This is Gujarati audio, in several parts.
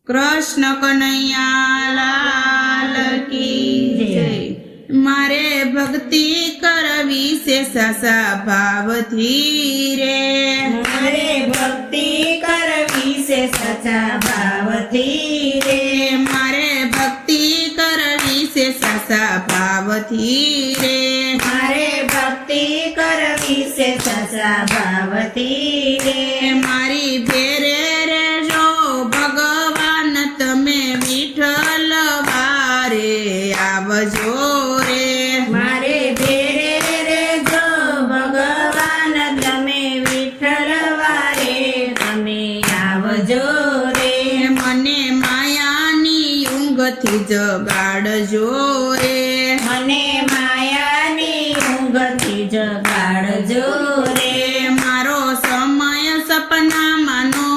कृष्ण कन्हैया लाल की जय। मारे भक्ति करवी से सासा भावथी रे, मारे भक्ति करवी से साचा भावथी रे, मारे भक्ति करवी से सासा भावथी रे, मारे भक्ति करवी से साचा भावथी रे, मारी भेरे रे जो भगवान तमे विठ्ठल वारे आवजो रे, मारे भेरे रे जो भगवान तमे विठ्ठल वारे तमे आवजो रे, मने मायानी ઊંઘથી જગાડજો રે, મને માયાની ઊંઘથી જગાડજો રે, મારો સમય સપનામાં નો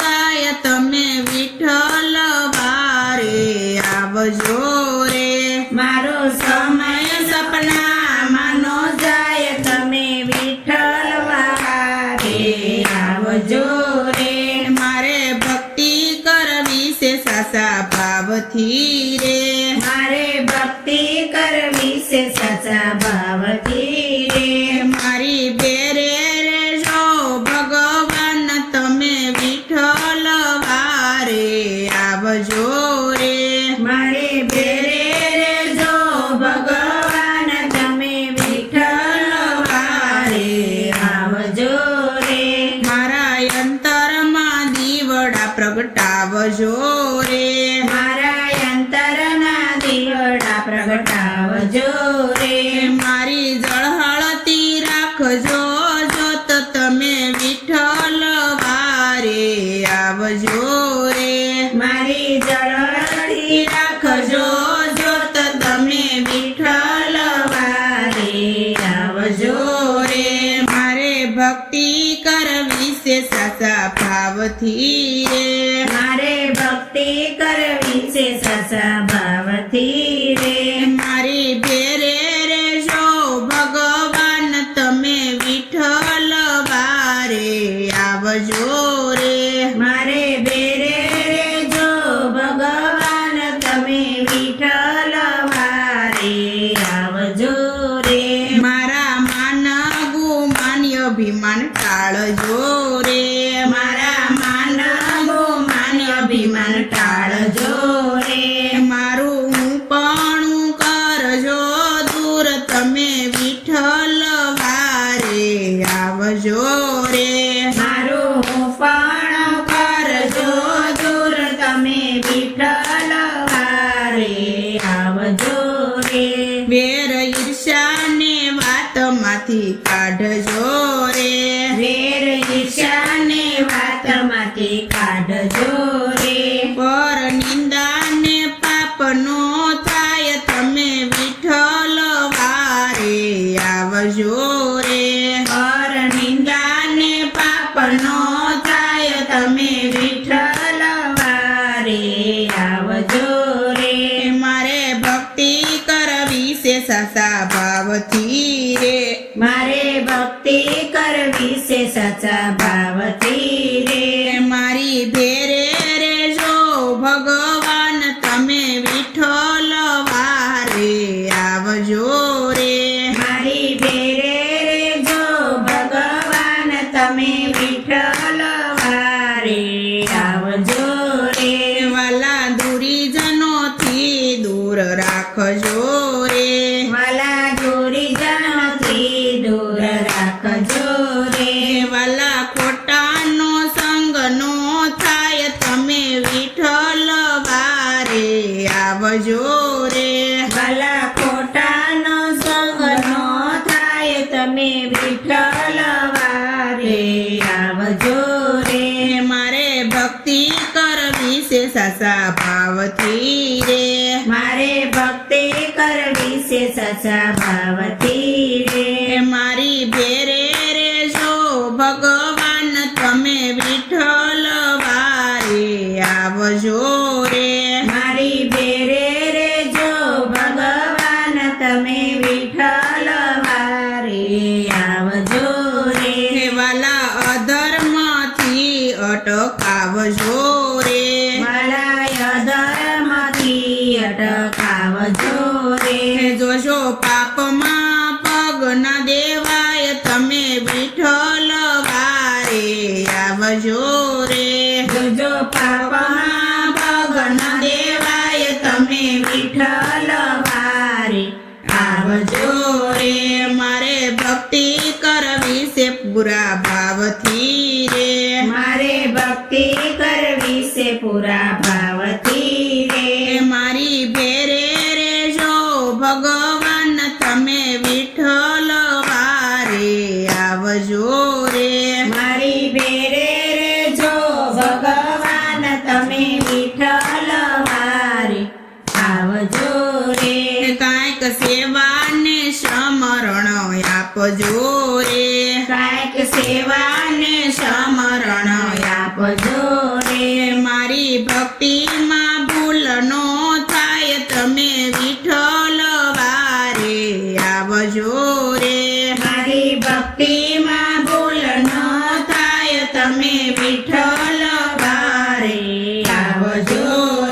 જાય તમે વિઠ્ઠલ વારે આવજો રે, મારો સમય સપનામાં નો જાય તમે વિઠ્ઠલ વારે આવજો રે, મારે ભક્તિ કરવી છે સાસા ભાવથી રે, મારે ભક્તિ કરવી છે સાચા ભાવથી રે, મારી બેરે રે જો ભગવાન તમે વિઠ્ઠલ વારે આવજો રે, મારે બેરે રે જો ભગવાન તમે વિઠ્ઠલ વારે આવજો રે, મારા અંતરમાં દીવડા પ્રગટાવજો રે, મારા અંતરના દીવડા પ્રગટાવજો રે, મારી જળહળતી રાખજો જોત તમે વિઠ્ઠલ વારે આવજો રે, મારી જળહળી રાખજો જોત તમે વિઠ્ઠલ વારે આવજો રે, મારે ભક્તિ કરવી છે સાસા ભાવથી રે, મારે ભક્તિ કરવી છે સાચા ભાવથી રે, મારી ભેરે રે જો ભગવાન તમે વિઠ્ઠલ વારે આવજો રે, મારે બેરે રે જો ભગવાન તમે વિઠ્ઠલ વારે આવજો રે, મારા માન ગુમાન્ય અભિમાન ટાળજો રે, મારા માન માન અભિમાન ટાળજો રે, મારું હુંપણું કરજો દૂર તમે વિઠ્ઠલ વારે આવજો રે, મારું પણ કરજો દૂર તમે વિઠ્ઠલ વારે આવજો રે, વેર ઈર્ષ્યાને વાતમાંથી કાઢજો રે, વેર ઈર્ષ્યાને વાતમાંથી કાઢજો રે, પર નિંદાને પાપનો થાય તમે વિઠ્ઠલ વારે આવજો રે, પર નિંદાને પાપનો થાય તમે વિઠ્ઠલ વારે આવજો રે, મારે ભક્તિ કરવી છે સાસા ભાવથી રે, મારે ભક્તિ કરવી છે સાચા ભાવથી રે, મારી ભેરે રે જો ભગવાન તમે વિઠ્ઠલ વારે આવજો રે, મારી બેરે રે જો ભગવાન તમે વિઠ્ઠલ વારે આવજો રે, વાલા દુરીજનોથી દૂર રાખજો રે, વાલા દુરીજનોથી દૂર રાખજો રે, વાલા ખોટાનો સંગનો થાય તમે વિઠ્ઠલ વારે આવજો રે, વાલા ખોટાનો સંગનો થાય તમે વિઠ્ઠલ વારે આવજો રે, મારે ભક્તિ કરવી છે સાસા ભાવથી રે, મારે ભક્તિ કરવી છે સાચા ભાવથી રે, મારી ભેરે રે જો ભગવાન તમે વિઠ્ઠલ વારે આવજો રે, મારી બેરે રે જો ભગવાન તમે વિઠ્ઠલ વારે આવજો રે, વાલા અધર્મથી અટકાવજો રે, મારા અટકાવજો રે. જોજો પાપમાં પગ ન દેવાય તમે વિઠ્ઠલ વારે આવજો રે. જોજો પાપમાં પગ ન દેવાય તમે વિઠ્ઠલ વારે આવજો રે. મારે ભક્તિ કરવી છે પૂરા ભાવથી રે. મારે ભક્તિ કરવી છે પૂરા ભાવથી રે. મારી ભેરે રેજો ભગવાન તમે વિઠ્ઠલ વારે આવજો રે. મારી બેરે રેજો ભગવાન તમે વિઠ્ઠલ વારે આવજો રે. કાંઈક સેવાને સમરણ આપજો રે. કાંઈક સેવાને સમરણ આપજો રે. મારી ભક્તિમાં ભૂલ નો થાય તમે વિઠ્ઠલ વારે આવજો રે. મારી ભક્તિમાં ભૂલ ન થાય તમે વિઠ્ઠલ વારે આવજો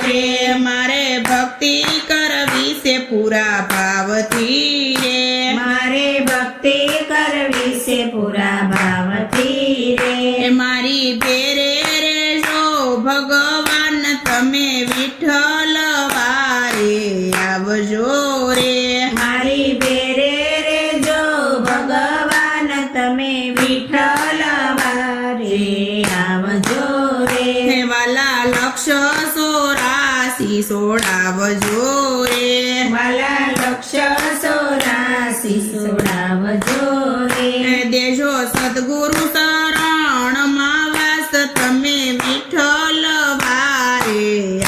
રે. મારે ભક્તિ કરવી છે પૂરા ભાવથી રે. મારે ભક્તિ કરવી છે પૂરા ભાવથી રે. મારી ભેરે રેજો ભગવાન તમે વિઠ્ઠલ વારે આવજો રે. મારી બેરે રેજો ભગવાન તમે વિઠ્ઠલ વારે આવજો રે. વાલા લક્ષ 84 સોડાવજો રે. વાલા લક્ષ 84 સોડાવજો રે. દેજો સદગુરુ શરણમાં વાસ તમે વિઠ્ઠલ વારે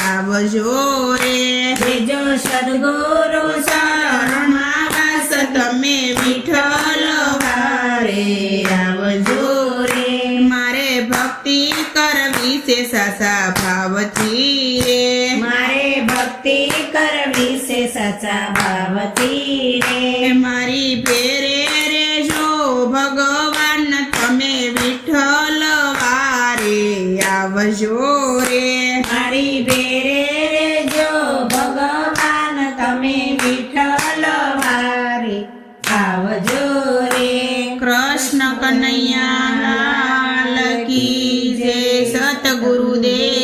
આવજો રે. દેજો સદગુરુ શરણમાં વાસ તમે વિઠ્ઠલ વારે આવજો રે. મારે ભક્તિ કરવી છે સાચા ભાવથી રે. મારે ભક્તિ કરવી છે સાચા ભાવથી રે. મારી ભેરે રેજો ભગવાન તમે વિઠ્ઠલ વારે આવજો રે. મારી બેરે રેજો ભગવાન તમે વિઠ્ઠલ વારે આવજો રે. કૃષ્ણ કનૈયા લાલ કી જય. સતગુરુદેવ